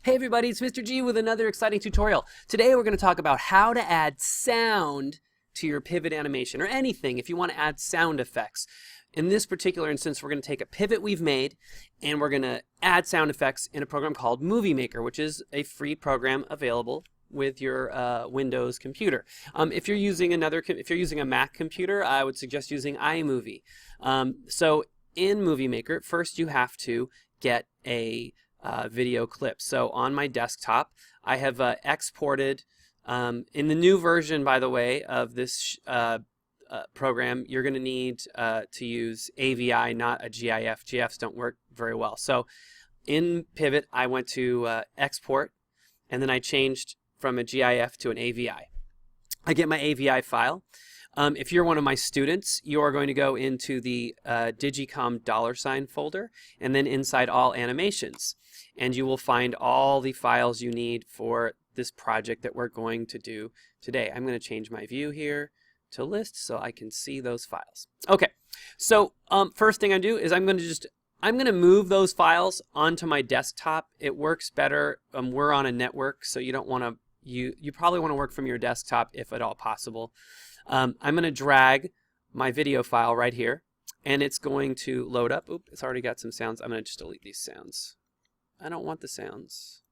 Hey everybody, it's Mr. G with another exciting tutorial. Today we're going to talk about how to add sound to your pivot animation, or anything if you want to add sound effects. In this particular instance, we're going to take a pivot we've made and we're going to add sound effects in a program called Movie Maker, which is a free program available with your Windows computer. If you're using a Mac computer, I would suggest using iMovie. So in Movie Maker, first you have to get a video clip. So on my desktop, I have exported, in the new version, by the way, of this program, you're going to need to use AVI, not a GIF. GIFs don't work very well. So in Pivot, I went to export, and then I changed from a GIF to an AVI. I get my AVI file. If you're one of my students, you are going to go into the Digicom $ folder, and then inside all animations. And you will find all the files you need for this project that we're going to do today. I'm going to change my view here to list so I can see those files. Okay, so first thing I do is I'm going to move those files onto my desktop. It works better. We're on a network, so you don't want to. You probably want to work from your desktop if at all possible. I'm going to drag my video file right here, and it's going to load up. Oop, it's already got some sounds. I'm going to just delete these sounds. I don't want the sounds.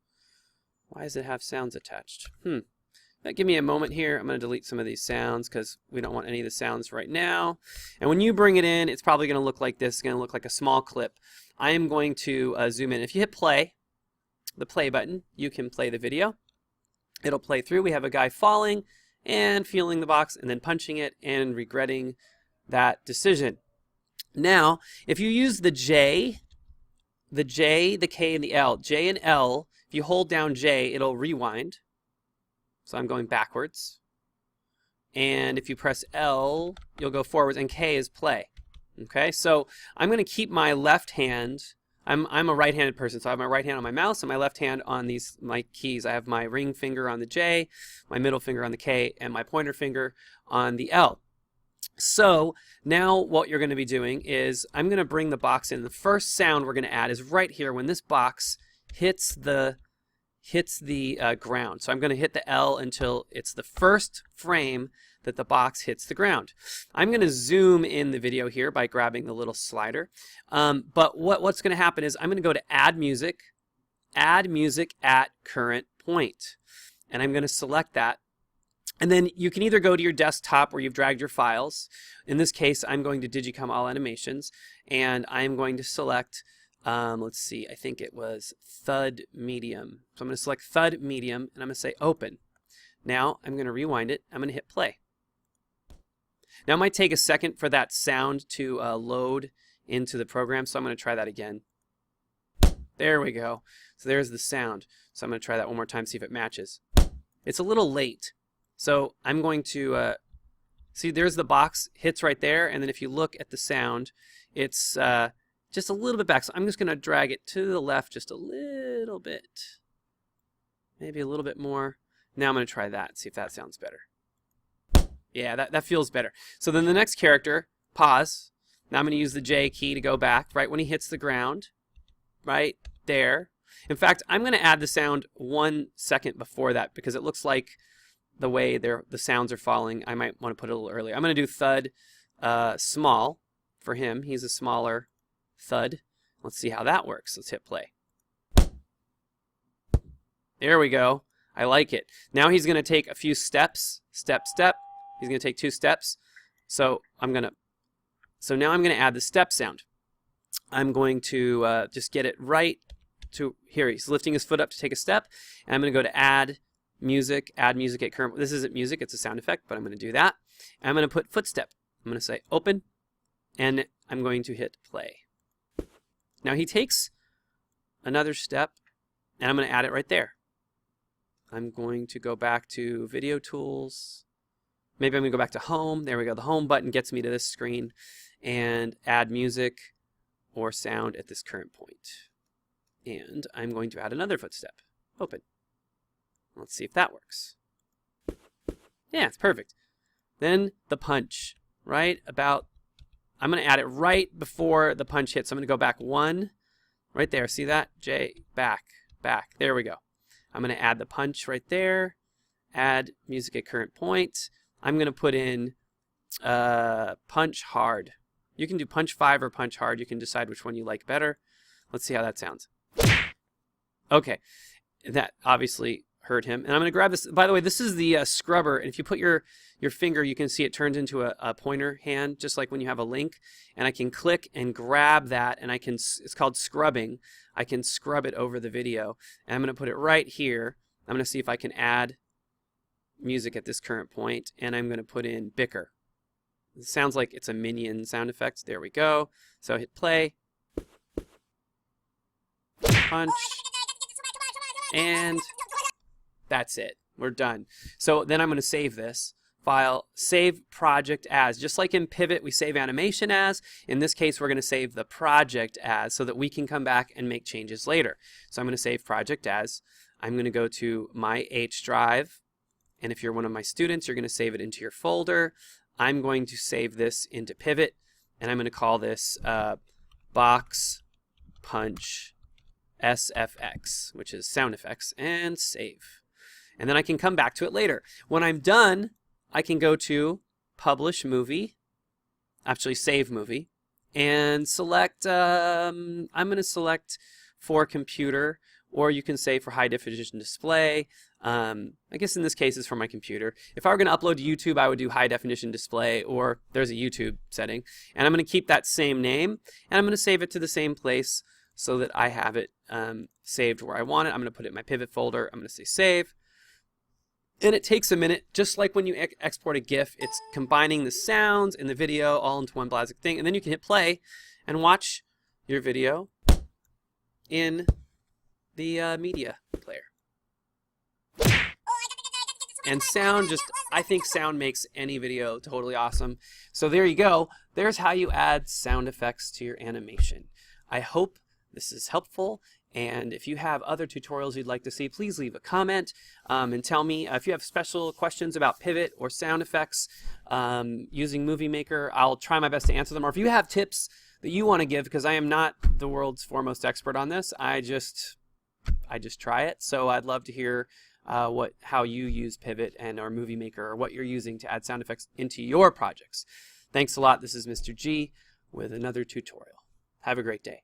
Why does it have sounds attached? Give me a moment here. I'm going to delete some of these sounds because we don't want any of the sounds right now. And when you bring it in, it's probably going to look like this. It's going to look like a small clip. I am going to zoom in. If you hit play, the play button, you can play the video. It'll play through. We have a guy falling and feeling the box and then punching it and regretting that decision. Now, if you use the J, the K, and the L, J and L, if you hold down J, it'll rewind. So I'm going backwards. And if you press L, you'll go forwards, and K is play. Okay, so I'm going to keep my left hand. I'm a right-handed person, so I have my right hand on my mouse and my left hand on my keys. I have my ring finger on the J, my middle finger on the K, and my pointer finger on the L. So now what you're going to be doing is I'm going to bring the box in. The first sound we're going to add is right here when this box hits the ground. So I'm going to hit the L until it's the first frame that the box hits the ground. I'm going to zoom in the video here by grabbing the little slider. But what's going to happen is I'm going to go to Add Music at Current Point. And I'm going to select that. And then you can either go to your desktop where you've dragged your files. In this case, I'm going to Digicom All Animations. And I'm going to select, let's see, I think it was Thud Medium. So I'm going to select Thud Medium, and I'm going to say Open. Now I'm going to rewind it. I'm going to hit play. Now it might take a second for that sound to load into the program, so I'm going to try that again. There we go. So there's the sound. So I'm going to try that one more time, see if it matches. It's a little late. So I'm going to, see there's the box, hits right there, and then if you look at the sound, it's just a little bit back. So I'm just going to drag it to the left just a little bit. Maybe a little bit more. Now I'm going to try that, see if that sounds better. Yeah, that feels better. So then the next character, pause. Now I'm going to use the J key to go back, right when he hits the ground, right there. In fact, I'm going to add the sound 1 second before that because it looks like the way the sounds are falling, I might want to put it a little earlier. I'm going to do thud small for him. He's a smaller thud. Let's see how that works. Let's hit play. There we go. I like it. Now he's going to take a few steps. Step, step. He's going to take 2 steps. So now I'm going to add the step sound. I'm going to just get it right to here. He's lifting his foot up to take a step. And I'm going to go to Add Music at Current. This isn't music, it's a sound effect, but I'm going to do that. And I'm going to put footstep. I'm going to say Open, and I'm going to hit play. Now he takes another step, and I'm going to add it right there. I'm going to go back to Video Tools. Maybe I'm going to go back to Home. There we go. The Home button gets me to this screen. And add music or sound at this current point. And I'm going to add another footstep. Open. Let's see if that works. Yeah, it's perfect. Then the punch, right? I'm going to add it right before the punch hits. So I'm going to go back 1. Right there. See that? J, back. back. There we go. I'm going to add the punch right there. Add music at current point. I'm going to put in punch hard. You can do punch 5 or punch hard. You can decide which one you like better. Let's see how that sounds. Okay, that obviously hurt him. And I'm going to grab this. By the way, this is the scrubber. And if you put your finger, you can see it turns into a pointer hand, just like when you have a link. And I can click and grab that, and I can. It's called scrubbing. I can scrub it over the video. And I'm going to put it right here. I'm going to see if I can add music at this current point, and I'm going to put in bicker. It sounds like it's a minion sound effect. There we go. So hit play. Punch. And that's it. We're done. So then I'm going to save this file, save project as. Just like in Pivot, we save animation as. In this case, we're going to save the project as so that we can come back and make changes later. So I'm going to save project as. I'm going to go to my H drive. And if you're one of my students, you're going to save it into your folder. I'm going to save this into Pivot, and I'm going to call this Box Punch SFX, which is sound effects, and save. And then I can come back to it later. When I'm done, I can go to Publish Movie, actually Save Movie, and select, I'm going to select for computer, or you can say for high definition display. I guess in this case it's for my computer. If I were going to upload to YouTube, I would do high definition display, or there's a YouTube setting. And I'm going to keep that same name, and I'm going to save it to the same place so that I have it saved where I want it. I'm going to put it in my Pivot folder. I'm going to say save. And it takes a minute, just like when you export a GIF. It's combining the sounds and the video all into one basic thing. And then you can hit play and watch your video in the media player. And sound I think sound makes any video totally awesome. So there you go. There's how you add sound effects to your animation. I hope this is helpful. And if you have other tutorials you'd like to see, please leave a comment and tell me. If you have special questions about Pivot or sound effects using Movie Maker, I'll try my best to answer them. Or if you have tips that you want to give, because I am not the world's foremost expert on this, I just try it. So I'd love to hear how you use Pivot and or Movie Maker, or what you're using to add sound effects into your projects. Thanks a lot. This is Mr. G with another tutorial. Have a great day.